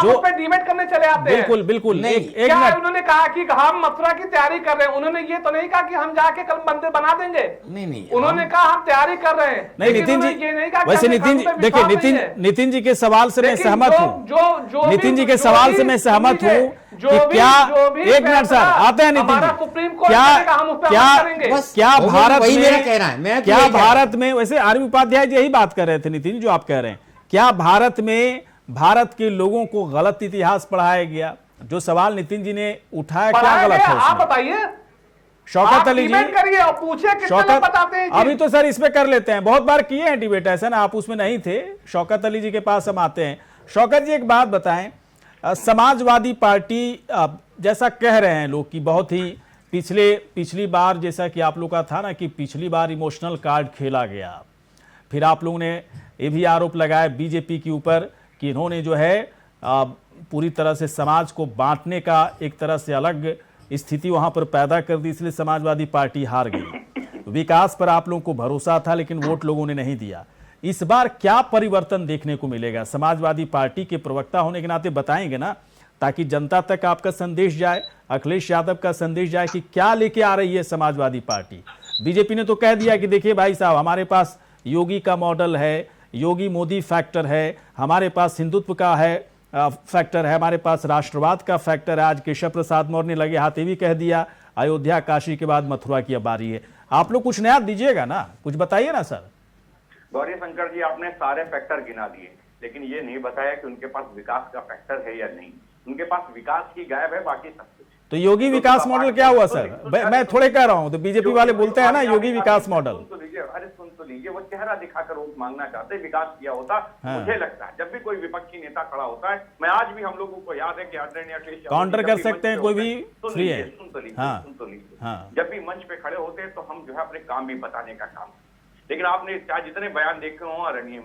जो डिबेट करने चले आते हैं। बिल्कुल एक मिनट। उन्होंने कहा कि हम मथुरा की तैयारी कर रहे हैं, उन्होंने ये तो नहीं कहा कि हम जाके कल मंदिर बना देंगे। नहीं, उन्होंने कहा हम तैयारी कर रहे हैं। नहीं नितिन जी, वैसे नितिन जी देखिए, नितिन जी के सवाल से मैं सहमत हूँ। नितिन जी के सवाल से मैं सहमत हूँ कि क्या, एक मिनट सर, आते हैं नितिन जी, क्या भारत में, वैसे आर्मी उपाध्याय जी यही बात कर रहे थे नितिन, जो आप कह रहे हैं, क्या भारत में भारत के लोगों को गलत इतिहास पढ़ाया गया? जो सवाल नितिन जी ने उठाया, क्या गलत है? आप बताइए, शौकत अली जी, करिए और पूछिए कितने लोग बताते हैं। अभी तो सर इस पे कर लेते हैं, बहुत बार किए हैं डिबेट, ऐसा ना आप उसमें नहीं थे। शौकत अली जी के पास हम आते हैं। शौकत जी एक बात बताएं, समाजवादी पार्टी जैसा कह रहे हैं लोग कि बहुत ही पिछली बार जैसा कि आप लोग का था ना कि पिछली बार इमोशनल कार्ड खेला गया, फिर आप लोगों ने ये भी आरोप लगाया बीजेपी के ऊपर कि इन्होंने जो है पूरी तरह से समाज को बांटने का एक तरह से अलग स्थिति वहां पर पैदा कर दी, इसलिए समाजवादी पार्टी हार गई। विकास पर आप लोगों को भरोसा था लेकिन वोट लोगों ने नहीं दिया। इस बार क्या परिवर्तन देखने को मिलेगा? समाजवादी पार्टी के प्रवक्ता होने के नाते बताएंगे ना, ताकि जनता तक आपका संदेश जाए, अखिलेश यादव का संदेश जाए कि क्या लेके आ रही है समाजवादी पार्टी। बीजेपी ने तो कह दिया कि देखिए भाई साहब, हमारे पास योगी का मॉडल है, योगी मोदी फैक्टर है, हमारे पास हिंदुत्व का है फैक्टर है, हमारे पास राष्ट्रवाद का फैक्टर है। आज केशव प्रसाद मौर्य ने लगे हाथ ये भी कह दिया, अयोध्या काशी के बाद मथुरा की अब बारी है। आप लोग कुछ नया दीजिएगा ना, कुछ बताइए ना सर। गौरी शंकर जी, आपने सारे फैक्टर गिना दिए, लेकिन ये नहीं बताया कि उनके पास विकास का फैक्टर है या नहीं। उनके पास विकास ही गायब है, बाकी सब कुछ। तो योगी विकास मॉडल क्या हुआ सर? मैं थोड़े कह रहा हूँ, तो बीजेपी वाले बोलते हैं ना योगी विकास मॉडल। अरे सुन तो लीजिए, वो चेहरा दिखाकर वोट मांगना चाहते, विकास किया होता। मुझे लगता है जब भी कोई विपक्षी नेता खड़ा होता है, मैं आज भी हम लोगों को याद है कि आदरणीय अखिलेश काउंटर कर सकते हैं, कोई भी फ्री है। सुन तो लीजिए, जब भी मंच पे खड़े होते हैं तो हम जो है अपने काम भी बताने का काम। लेकिन आपने चाहे जितने बयान देखे हों, आदरणीय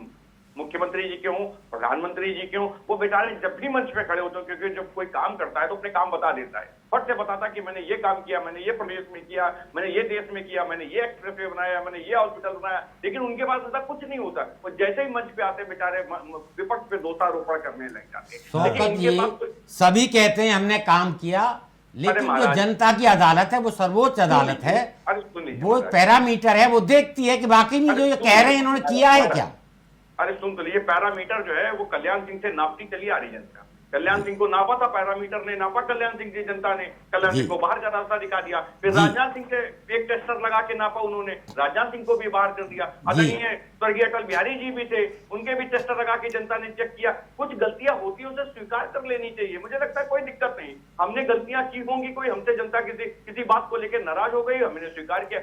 मुख्यमंत्री जी के हों, प्रधानमंत्री जी के हों, वो बेचारे जब भी मंच पे खड़े होते हैं, क्योंकि जब कोई काम करता है तो अपने काम बता देता है, फट से बताता कि मैंने ये काम किया, मैंने ये प्रदेश में किया, मैंने ये देश में किया, मैंने ये एक्सप्रेसवे बनाया, मैंने ये हॉस्पिटल बनाया। लेकिन उनके पास ऐसा कुछ नहीं होता। वो जैसे ही मंच पे आते बेचारे विपक्ष पे दोषारोपण करने लग जाते। शौकत जी, सभी कहते हैं हमने काम किया, लेकिन जो जनता की अदालत है वो सर्वोच्च अदालत है, वो पैरामीटर है, वो देखती है कि वाकई में जो ये कह रहे हैं इन्होंने किया है क्या। अरे सुन तो लीजिए, पैरामीटर जो है वो कल्याण सिंह से नापती चली आ रही जनता। कल्याण सिंह को नापा था, पैरामीटर ने नापा कल्याण सिंह की जनता ने, कल्याण सिंह को बाहर का रास्ता दिखा दिया। फिर राजनाथ सिंह से एक टेस्टर लगा के नापा उन्होंने, राजनाथ सिंह को भी बाहर कर दिया। आदरणीय स्वर्गीय अटल बिहारी जी भी थे, उनके भी टेस्टर लगा के जनता ने चेक किया। कुछ गलतियां होती है उसे स्वीकार कर लेनी चाहिए, मुझे लगता है कोई दिक्कत नहीं। हमने गलतियां की होंगी, कोई हमसे जनता किसी बात को लेकर नाराज हो गई, हमने स्वीकार किया।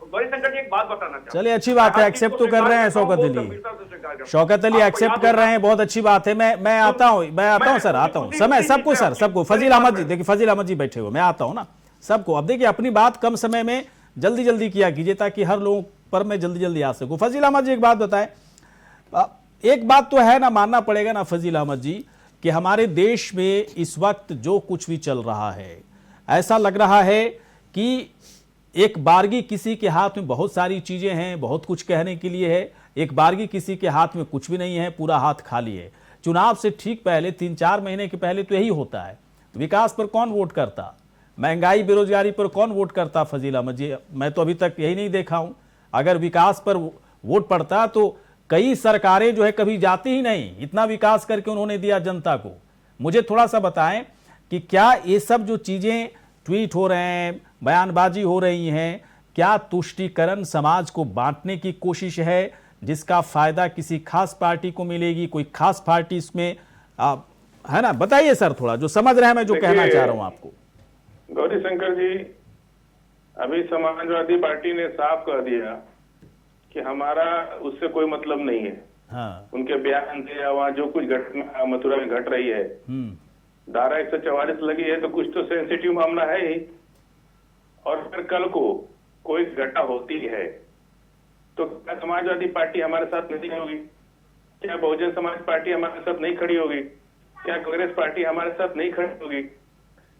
गौरी शंकर जी एक बात बताना चाहता हूं, चलिए अच्छी बात है, एक्सेप्ट तो कर रहे हैं शौकत अली। शौकत अली एक्सेप्ट कर रहे हैं, बहुत अच्छी बात है। मैं आता हूं सर, आता हूं। समय सबको सर, सबको। फजील अहमद जी, देखिए फजील अहमद जी बैठे हुए, मैं आता हूं ना सबको। अब देखिए अपनी बात कम समय में जल्दी किया कीजिए ताकि हर लोगों पर मैं जल्दी आ सकूं। फजील अहमद जी एक बात बताएं, एक बात तो है ना, मानना पड़ेगा ना फजील अहमद जी कि हमारे देश में इस वक्त जो कुछ भी चल रहा है, ऐसा लग रहा है कि एक बारगी किसी के हाथ में बहुत सारी चीजें हैं, बहुत कुछ कहने के लिए है, एक बारगी किसी के हाथ में कुछ भी नहीं है, पूरा हाथ खाली है। चुनाव से ठीक पहले 3-4 महीने के पहले तो यही होता है। विकास पर कौन वोट करता, महंगाई बेरोजगारी पर कौन वोट करता? फजील अहमद जी, मैं तो अभी तक यही नहीं देखा हूं। अगर विकास पर वोट पड़ता तो कई सरकारें जो है कभी जाती ही नहीं, इतना विकास करके उन्होंने दिया जनता को। मुझे थोड़ा सा बताएं कि क्या ये सब जो चीजें ट्वीट हो रहे हैं, बयानबाजी हो रही हैं, क्या तुष्टीकरण समाज को बांटने की कोशिश है जिसका फायदा किसी खास पार्टी को मिलेगी, कोई खास पार्टी इसमें है ना? बताइए सर थोड़ा, जो समझ रहे हैं मैं जो कहना चाह रहा हूं आपको। गौरी शंकर जी, अभी समाजवादी पार्टी ने साफ कह दिया कि हमारा उससे कोई मतलब नहीं है। उनके बयान से या वहाँ जो कुछ घटना मथुरा में घट रही है, धारा 144 लगी है तो कुछ तो सेंसिटिव मामला है ही। और फिर कल को कोई घटना होती है तो क्या समाजवादी पार्टी हमारे साथ नहीं होगी? क्या बहुजन समाज पार्टी हमारे साथ नहीं खड़ी होगी? क्या कांग्रेस पार्टी हमारे साथ नहीं खड़ी होगी?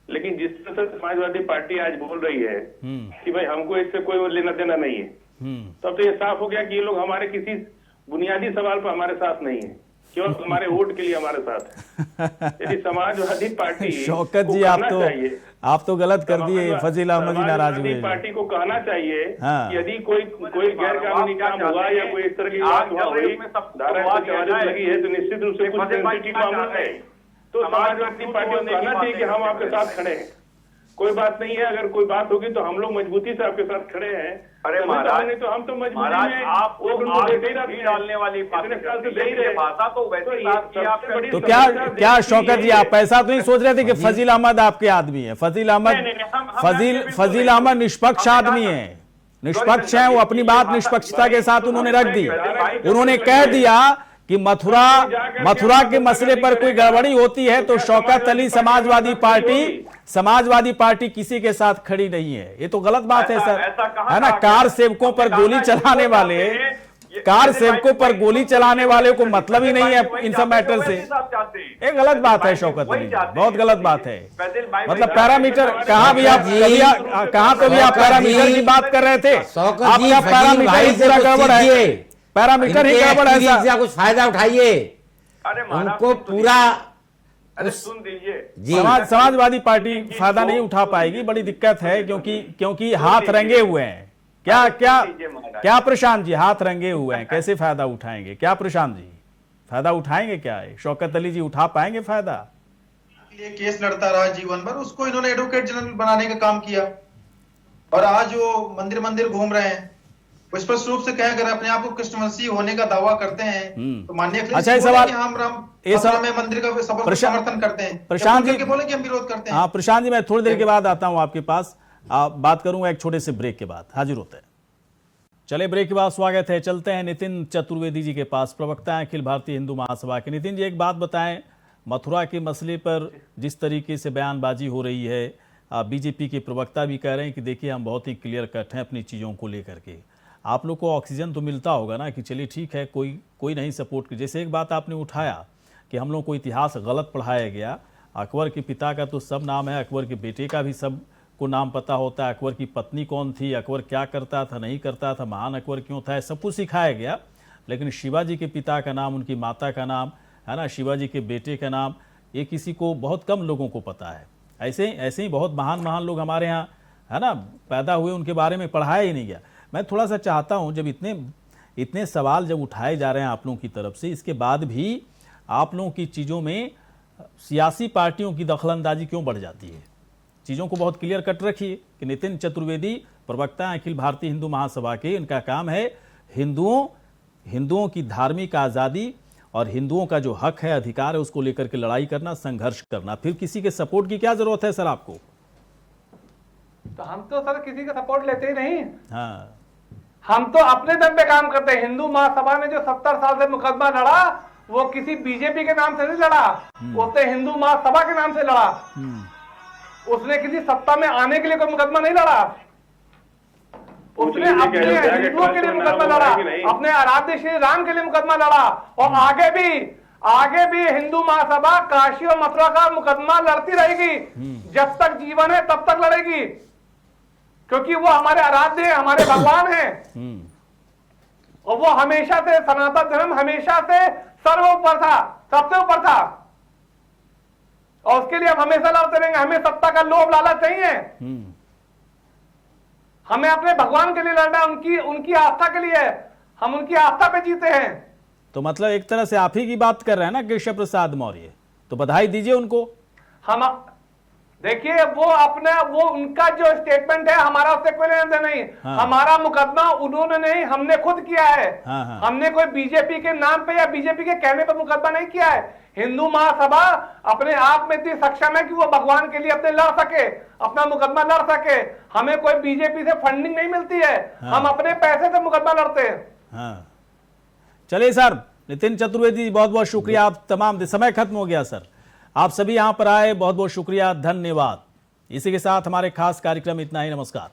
लेकिन जिस तरह से समाजवादी पार्टी आज बोल रही है कि भाई हमको इससे कोई लेना देना नहीं है, तब तो ये साफ हो गया कि ये लोग हमारे किसी बुनियादी सवाल पर हमारे साथ नहीं है, केवल हमारे वोट के लिए हमारे साथ है। यदि समाजवादी पार्टी शौकत जी आप तो गलत कर दिए, फजील अहमद जी नाराज हुए। पार्टी को कहना चाहिए कि यदि कोई गैर कानूनी काम हुआ या कोई इस तरह की बात हुआ हुई, धारा 144 लगी है तो निश्चित रूप से कुछ सेंसिटिव मामला है, तो समाजवादी पार्टी को कहना चाहिए कि हम आपके साथ खड़े हैं। कोई बात नहीं है, अगर कोई बात होगी तो हम लोग मजबूती से आपके साथ खड़े हैं। अरे महाराज, नहीं तो हम तो मजबूरी महाराज में आप वो उनको आग दे ही में रहे घी हैं। डालने वाली बातें इतने साल से करते दे ही हैं। रहे ये हैं। भाषा तो वैसे ही बात की आप कर तो क्या शौकत जी, आप ऐसा तो नहीं सोच रहे थे कि फजील अहमद आपके आदमी है? फजील अहमद फजील अहमद निष्पक्ष आदमी है, निष्पक्ष है, वो अपनी बात निष्पक्षता के साथ उन्होंने रख दी। उन्होंने कह दिया कि मथुरा के मसले पर कोई गड़बड़ी होती है तो शौकत अली समाजवादी पार्टी किसी के साथ खड़ी नहीं है। ये तो गलत बात है सर, है ना? कार सेवकों पर गोली चलाने वाले को मतलब ही नहीं है इन सब मैटर से। ये गलत बात है शौकत अली, बहुत गलत बात है। मतलब पैरामीटर कहाँ भी आप पैरामीटर की बात कर रहे थे, आपका पैरामीटर ही पूरा गड़बड़ है, पैरामीटर ही गड़बड़ है। ऐसा कुछ फायदा उठाइए, उनको पूरा सुन दीजिए जी। समाजवादी पार्टी फायदा नहीं उठा पाएगी, बड़ी दिक्कत है, क्योंकि हाथ रंगे हुए हैं। क्या प्रशांत जी, हाथ रंगे हुए हैं, कैसे फायदा उठाएंगे? क्या प्रशांत जी, फायदा उठाएंगे क्या है? शौकत अली जी उठा पाएंगे फायदा? ये केस लड़ता रहा जीवन भर, उसको इन्होंने एडवोकेट जनरल बनाने का काम किया, और आज वो मंदिर घूम रहे हैं। वो स्पष्ट रूप से कहें, अगर अपने आप को कृष्णवंशी होने का दावा करते हैं तो माननीय अच्छा, ये सवाल हम में मंदिर का समर्थन करते हैं। प्रशांत जी बोले कि हम विरोध करते हैं। हाँ प्रशांत जी, मैं थोड़ी देर के बाद आता हूं आपके पास, बात करूंगा एक छोटे से ब्रेक के बाद, हाजिर होते हैं। चले ब्रेक के बाद स्वागत है, चलते हैं नितिन चतुर्वेदी जी के पास, प्रवक्ता हैं अखिल भारतीय हिंदू महासभा के। नितिन जी, एक बात बताएं, मथुरा के मसले पर जिस तरीके से बयानबाजी हो रही है, बीजेपी के प्रवक्ता भी कह रहे हैं कि देखिए हम बहुत ही क्लियर कट हैं अपनी चीज़ों को लेकर के। आप लोग को ऑक्सीजन तो मिलता होगा ना कि चलिए ठीक है, कोई नहीं सपोर्ट कर। जैसे एक बात आपने उठाया कि हम लोग को इतिहास गलत पढ़ाया गया, अकबर के पिता का तो सब नाम है, अकबर के बेटे का भी सब को नाम पता होता है, अकबर की पत्नी कौन थी, अकबर क्या करता था नहीं करता था, महान अकबर क्यों था, सब कुछ सिखाया गया। लेकिन शिवाजी के पिता का नाम, उनकी माता का नाम, है ना, शिवाजी के बेटे का नाम, ये किसी को, बहुत कम लोगों को पता है। ऐसे ही बहुत महान लोग हमारे यहाँ, है ना, पैदा हुए, उनके बारे में पढ़ाया ही नहीं गया। मैं थोड़ा सा चाहता हूँ, जब इतने सवाल जब उठाए जा रहे हैं आप लोगों की तरफ से, इसके बाद भी आप लोगों की चीज़ों में सियासी पार्टियों की दखलंदाजी क्यों बढ़ जाती है? चीज़ों को बहुत क्लियर कट रखिए कि नितिन चतुर्वेदी प्रवक्ता अखिल भारतीय हिंदू महासभा के, इनका काम है हिंदुओं की धार्मिक आज़ादी और हिंदुओं का जो हक है, अधिकार है, उसको लेकर के लड़ाई करना, संघर्ष करना। फिर किसी के सपोर्ट की क्या जरूरत है सर आपको? तो हम तो सर किसी का सपोर्ट लेते ही नहीं। हाँ, हम तो अपने दम पे काम करते हैं। हिंदू महासभा ने जो 70 साल से मुकदमा लड़ा, वो किसी बीजेपी के नाम से नहीं लड़ा, उसने हिंदू महासभा के नाम से लड़ा। उसने किसी सत्ता में आने के लिए कोई मुकदमा नहीं लड़ा, उसने अपने हिंदुओं के लिए मुकदमा लड़ा, अपने आराध्य श्री राम के लिए मुकदमा लड़ा, और आगे भी हिंदू महासभा काशी और मथुरा का मुकदमा लड़ती रहेगी। जब तक जीवन है तब तक लड़ेगी, क्योंकि वो हमारे आराध्य हैं, हमारे भगवान हैं, और वो हमेशा से, सनातन धर्म हमेशा से सर्वोपर था, सबसे ऊपर था, और उसके लिए हम हमेशा लड़ते रहेंगे। हमें सत्ता का लोभ लालच नहीं है, हमें अपने भगवान के लिए लड़ना है, उनकी आस्था के लिए। हम उनकी आस्था पे जीते हैं। तो मतलब एक तरह से आप ही की बात कर रहे हैं ना केशव प्रसाद मौर्य, तो बधाई दीजिए उनको। हम देखिए, वो उनका जो स्टेटमेंट है, हमारा उससे कोई लेना देना नहीं। हाँ। हमारा मुकदमा उन्होंने नहीं, हमने खुद किया है। हाँ। हमने कोई बीजेपी के नाम पे या बीजेपी के कहने पे मुकदमा नहीं किया है। हिंदू महासभा अपने आप में इतनी सक्षम है कि वो भगवान के लिए अपने लड़ सके, अपना मुकदमा लड़ सके। हमें कोई बीजेपी से फंडिंग नहीं मिलती है। हाँ। हम अपने पैसे से मुकदमा लड़ते हैं। हाँ, चलिए सर, नितिन चतुर्वेदी बहुत बहुत शुक्रिया। आप तमाम, समय खत्म हो गया सर, आप सभी यहां पर आए, बहुत बहुत शुक्रिया, धन्यवाद। इसी के साथ हमारे खास कार्यक्रम इतना ही, नमस्कार।